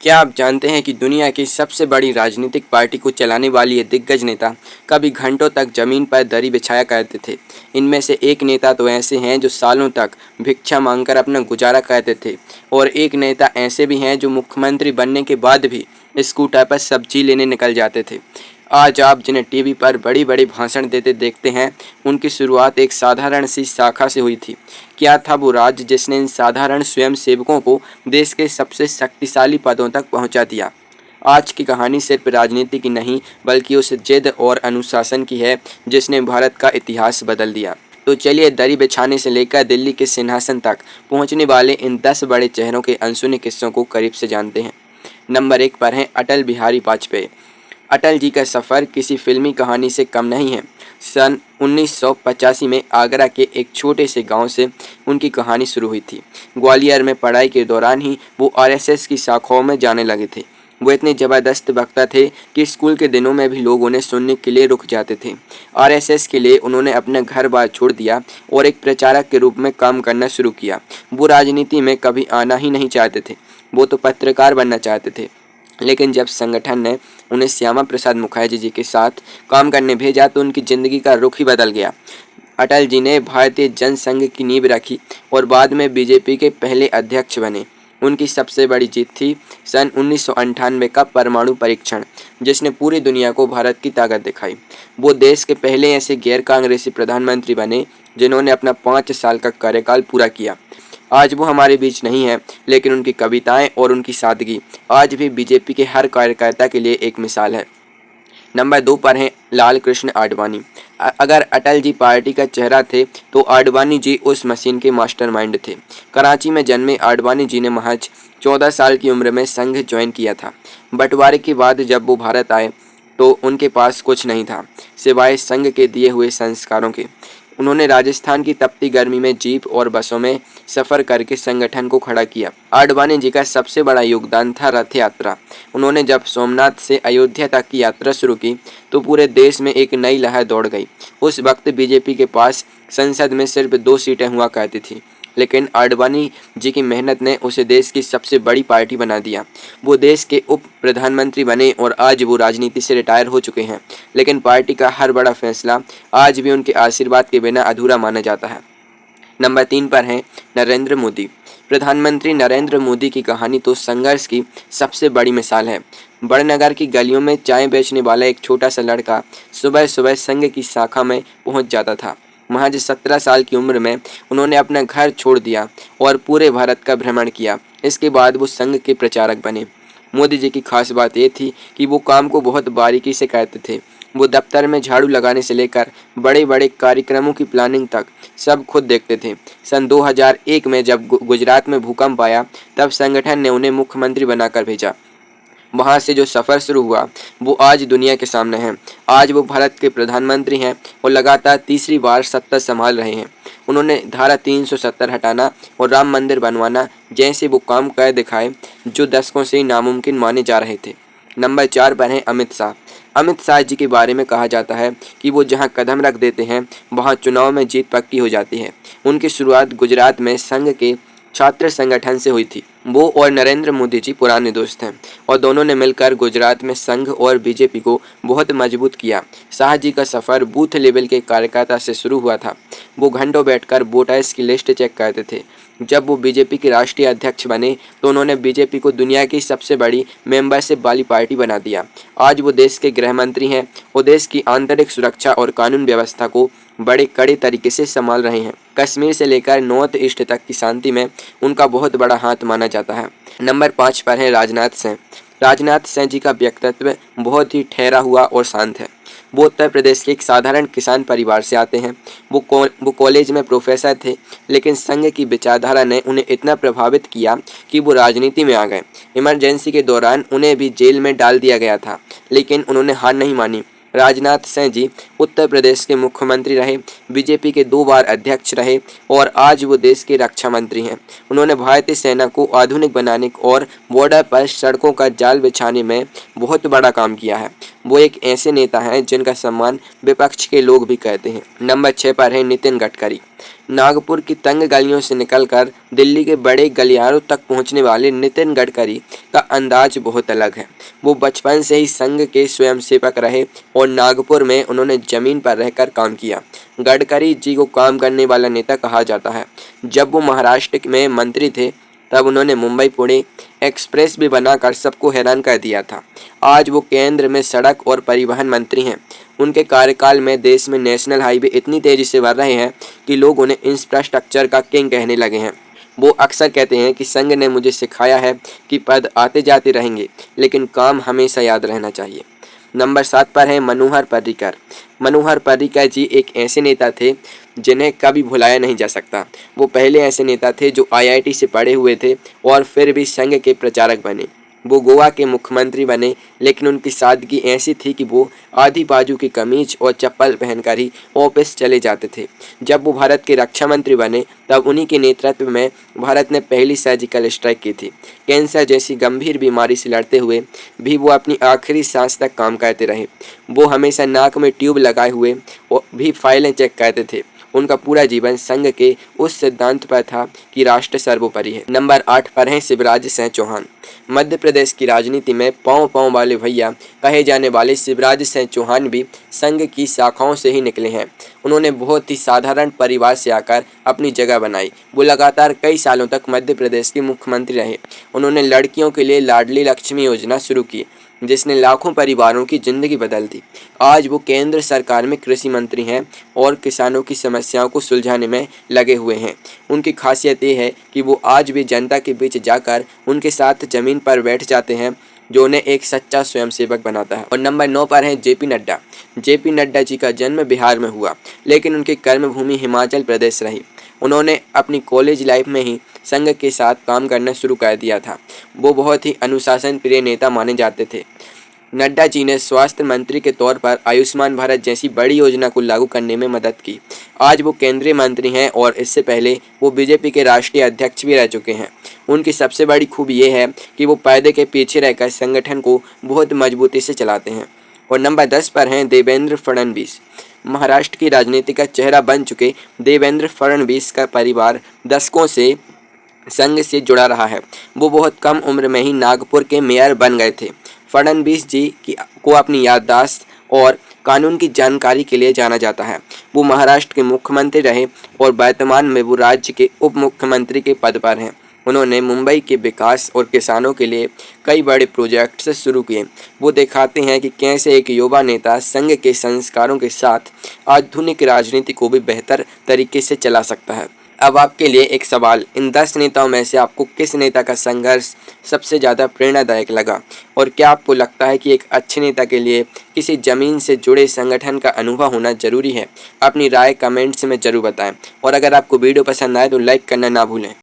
क्या आप जानते हैं कि दुनिया की सबसे बड़ी राजनीतिक पार्टी को चलाने वाली ये दिग्गज नेता कभी घंटों तक जमीन पर दरी बिछाया करते थे। इनमें से एक नेता तो ऐसे हैं जो सालों तक भिक्षा मांगकर अपना गुजारा करते थे और एक नेता ऐसे भी हैं जो मुख्यमंत्री बनने के बाद भी स्कूटर पर सब्जी लेने निकल जाते थे। आज आप जिन्हें टीवी पर बड़ी बड़ी भाषण देते देखते हैं, उनकी शुरुआत एक साधारण सी शाखा से हुई थी। क्या था वो राज जिसने इन साधारण स्वयंसेवकों को देश के सबसे शक्तिशाली पदों तक पहुंचा दिया? आज की कहानी सिर्फ राजनीति की नहीं, बल्कि उस जिद और अनुशासन की है जिसने भारत का इतिहास बदल दिया। तो चलिए दरी बिछाने से लेकर दिल्ली के सिंहासन तक पहुंचने वाले इन 10 बड़े चेहरों के अनसुने किस्सों को करीब से जानते हैं। नंबर 1 पर हैं अटल बिहारी वाजपेयी। अटल जी का सफ़र किसी फिल्मी कहानी से कम नहीं है। सन 1985 में आगरा के एक छोटे से गांव से उनकी कहानी शुरू हुई थी। ग्वालियर में पढ़ाई के दौरान ही वो आरएसएस की शाखाओं में जाने लगे थे। वो इतने ज़बरदस्त वक्ता थे कि स्कूल के दिनों में भी लोग उन्हें सुनने के लिए रुक जाते थे। आरएसएस के लिए उन्होंने अपना घर बार छोड़ दिया और एक प्रचारक के रूप में काम करना शुरू किया। वो राजनीति में कभी आना ही नहीं चाहते थे, वो तो पत्रकार बनना चाहते थे। लेकिन जब संगठन ने उन्हें श्यामा प्रसाद मुखर्जी जी के साथ काम करने भेजा तो उनकी ज़िंदगी का रुख ही बदल गया। अटल जी ने भारतीय जनसंघ की नींव रखी और बाद में बीजेपी के पहले अध्यक्ष बने। उनकी सबसे बड़ी जीत थी सन 1998 का परमाणु परीक्षण, जिसने पूरी दुनिया को भारत की ताकत दिखाई। वो देश के पहले ऐसे गैर कांग्रेसी प्रधानमंत्री बने जिन्होंने अपना 5 साल का कार्यकाल पूरा किया। आज वो हमारे बीच नहीं है, लेकिन उनकी कविताएं और उनकी सादगी आज भी बीजेपी के हर कार्यकर्ता के लिए एक मिसाल है। नंबर 2 पर हैं लाल कृष्ण आडवाणी। अगर अटल जी पार्टी का चेहरा थे तो आडवाणी जी उस मशीन के मास्टरमाइंड थे। कराची में जन्मे आडवाणी जी ने महज 14 साल की उम्र में संघ ज्वाइन किया था। बंटवारे के बाद जब वो भारत आए तो उनके पास कुछ नहीं था सिवाय संघ के दिए हुए संस्कारों के। उन्होंने राजस्थान की तपती गर्मी में जीप और बसों में सफ़र करके संगठन को खड़ा किया। आडवाणी जी का सबसे बड़ा योगदान था रथ यात्रा। उन्होंने जब सोमनाथ से अयोध्या तक की यात्रा शुरू की तो पूरे देश में एक नई लहर दौड़ गई। उस वक्त बीजेपी के पास संसद में सिर्फ 2 सीटें हुआ करती थी, लेकिन आडवाणी जी की मेहनत ने उसे देश की सबसे बड़ी पार्टी बना दिया। वो देश के उप प्रधानमंत्री बने और आज वो राजनीति से रिटायर हो चुके हैं, लेकिन पार्टी का हर बड़ा फैसला आज भी उनके आशीर्वाद के बिना अधूरा माना जाता है। नंबर 3 पर हैं नरेंद्र मोदी। प्रधानमंत्री नरेंद्र मोदी की कहानी तो संघर्ष की सबसे बड़ी मिसाल है। बड़नगर की गलियों में चाय बेचने वाला एक छोटा सा लड़का सुबह सुबह संघ की शाखा में पहुंच जाता था। महज 17 साल की उम्र में उन्होंने अपना घर छोड़ दिया और पूरे भारत का भ्रमण किया। इसके बाद वो संघ के प्रचारक बने। मोदी जी की खास बात ये थी कि वो काम को बहुत बारीकी से करते थे। वो दफ्तर में झाड़ू लगाने से लेकर बड़े बड़े कार्यक्रमों की प्लानिंग तक सब खुद देखते थे। सन 2001 में जब गुजरात में भूकंप आया तब संगठन ने उन्हें मुख्यमंत्री बनाकर भेजा। वहाँ से जो सफ़र शुरू हुआ वो आज दुनिया के सामने है। आज वो भारत के प्रधानमंत्री हैं और लगातार तीसरी बार सत्ता संभाल रहे हैं। उन्होंने धारा 370 हटाना और राम मंदिर बनवाना जैसे वो काम कर दिखाए जो दशकों से नामुमकिन माने जा रहे थे। नंबर 4 पर हैं अमित शाह। अमित शाह जी के बारे में कहा जाता है कि वो जहां कदम रख देते हैं वहां चुनाव में जीत पक्की हो जाती है। उनकी शुरुआत गुजरात में संघ के छात्र संगठन से हुई थी। वो और नरेंद्र मोदी जी पुराने दोस्त हैं और दोनों ने मिलकर गुजरात में संघ और बीजेपी को बहुत मजबूत किया। शाह जी का सफ़र बूथ लेवल के कार्यकर्ता से शुरू हुआ था। वो घंटों बैठकर वोटर्स की लिस्ट चेक करते थे। जब वो बीजेपी के राष्ट्रीय अध्यक्ष बने तो उन्होंने बीजेपी को दुनिया की सबसे बड़ी मेंबरशिप वाली पार्टी बना दिया। आज वो देश के गृह मंत्री हैं और देश की आंतरिक सुरक्षा और कानून व्यवस्था को बड़े कड़े तरीके से संभाल रहे हैं। कश्मीर से लेकर नॉर्थ ईस्ट तक की शांति में उनका बहुत बड़ा हाथ माना जाता है। नंबर 5 पर है राजनाथ सिंह। राजनाथ सिंह जी का व्यक्तित्व बहुत ही ठहरा हुआ और शांत है। वो उत्तर प्रदेश के एक साधारण किसान परिवार से आते हैं। वो कॉलेज में प्रोफेसर थे, लेकिन संघ की विचारधारा ने उन्हें इतना प्रभावित किया कि वो राजनीति में आ गए। इमरजेंसी के दौरान उन्हें भी जेल में डाल दिया गया था, लेकिन उन्होंने हार नहीं मानी। राजनाथ सिंह जी उत्तर प्रदेश के मुख्यमंत्री रहे, बीजेपी के 2 बार अध्यक्ष रहे और आज वो देश के रक्षा मंत्री हैं। उन्होंने भारतीय सेना को आधुनिक बनाने और बॉर्डर पर सड़कों का जाल बिछाने में बहुत बड़ा काम किया है। वो एक ऐसे नेता हैं जिनका सम्मान विपक्ष के लोग भी कहते हैं। नंबर 6 पर है नितिन गडकरी। नागपुर की तंग गलियों से निकलकर दिल्ली के बड़े गलियारों तक पहुंचने वाले नितिन गडकरी का अंदाज बहुत अलग है। वो बचपन से ही संघ के स्वयंसेवक रहे और नागपुर में उन्होंने जमीन पर रहकर काम किया। गडकरी जी को काम करने वाला नेता कहा जाता है। जब वो महाराष्ट्र में मंत्री थे तब उन्होंने मुंबई पुणे एक्सप्रेस भी बनाकर सबको हैरान कर दिया था। आज वो केंद्र में सड़क और परिवहन मंत्री हैं। उनके कार्यकाल में देश में नेशनल हाईवे इतनी तेजी से बढ़ रहे हैं कि लोग उन्हें इंफ्रास्ट्रक्चर का किंग कहने लगे हैं। वो अक्सर कहते हैं कि संघ ने मुझे सिखाया है कि पद आते जाते रहेंगे, लेकिन काम हमेशा याद रहना चाहिए। नंबर 7 पर है मनोहर पर्रिकर। मनोहर पर्रिकर जी एक ऐसे नेता थे जिन्हें कभी भुलाया नहीं जा सकता। वो पहले ऐसे नेता थे जो IIT से पढ़े हुए थे और फिर भी संघ के प्रचारक बने। वो गोवा के मुख्यमंत्री बने, लेकिन उनकी सादगी ऐसी थी कि वो आधी बाजू की कमीज और चप्पल पहनकर ही ऑफिस चले जाते थे। जब वो भारत के रक्षा मंत्री बने तब उन्हीं के नेतृत्व में भारत ने पहली सर्जिकल स्ट्राइक की थी। कैंसर जैसी गंभीर बीमारी से लड़ते हुए भी वो अपनी आखिरी सांस तक काम करते रहे। वो हमेशा नाक में ट्यूब लगाए हुए भी फाइलें चेक करते थे। उनका पूरा जीवन संघ के उस सिद्धांत पर था कि राष्ट्र सर्वोपरि है। नंबर 8 पर हैं शिवराज सिंह चौहान। मध्य प्रदेश की राजनीति में पाँव पाँव वाले भैया कहे जाने वाले शिवराज सिंह चौहान भी संघ की शाखाओं से ही निकले हैं। उन्होंने बहुत ही साधारण परिवार से आकर अपनी जगह बनाई। वो लगातार कई सालों तक मध्य प्रदेश के मुख्यमंत्री रहे। उन्होंने लड़कियों के लिए लाडली लक्ष्मी योजना शुरू की, जिसने लाखों परिवारों की जिंदगी बदल दी। आज वो केंद्र सरकार में कृषि मंत्री हैं और किसानों की समस्याओं को सुलझाने में लगे हुए हैं। उनकी खासियत ये है कि वो आज भी जनता के बीच जाकर उनके साथ जमीन पर बैठ जाते हैं, जो उन्हें एक सच्चा स्वयंसेवक बनाता है। और नंबर 9 पर हैं JP नड्डा। JP नड्डा जी का जन्म बिहार में हुआ, लेकिन उनकी कर्मभूमि हिमाचल प्रदेश रही। उन्होंने अपनी कॉलेज लाइफ में ही संघ के साथ काम करना शुरू कर दिया था। वो बहुत ही अनुशासन प्रिय नेता माने जाते थे। नड्डा जी ने स्वास्थ्य मंत्री के तौर पर आयुष्मान भारत जैसी बड़ी योजना को लागू करने में मदद की। आज वो केंद्रीय मंत्री हैं और इससे पहले वो BJP के राष्ट्रीय अध्यक्ष भी रह चुके हैं। उनकी सबसे बड़ी खूबी ये है कि वो पर्दे के पीछे रहकर संगठन को बहुत मजबूती से चलाते हैं। और नंबर 10 पर हैं देवेंद्र फडणवीस। महाराष्ट्र की राजनीति का चेहरा बन चुके देवेंद्र फडणवीस का परिवार दशकों से संघ से जुड़ा रहा है। वो बहुत कम उम्र में ही नागपुर के मेयर बन गए थे। फडणवीस जी को अपनी याददाश्त और कानून की जानकारी के लिए जाना जाता है। वो महाराष्ट्र के मुख्यमंत्री रहे और वर्तमान में वो राज्य के उप मुख्यमंत्री के पद पर हैं। उन्होंने मुंबई के विकास और किसानों के लिए कई बड़े प्रोजेक्ट्स शुरू किए। वो दिखाते हैं कि कैसे एक युवा नेता संघ के संस्कारों के साथ आधुनिक राजनीति को भी बेहतर तरीके से चला सकता है। अब आपके लिए एक सवाल, इन 10 नेताओं में से आपको किस नेता का संघर्ष सबसे ज़्यादा प्रेरणादायक लगा? और क्या आपको लगता है कि एक अच्छे नेता के लिए किसी ज़मीन से जुड़े संगठन का अनुभव होना ज़रूरी है? अपनी राय कमेंट्स में ज़रूर बताएं और अगर आपको वीडियो पसंद आए तो लाइक करना ना भूलें।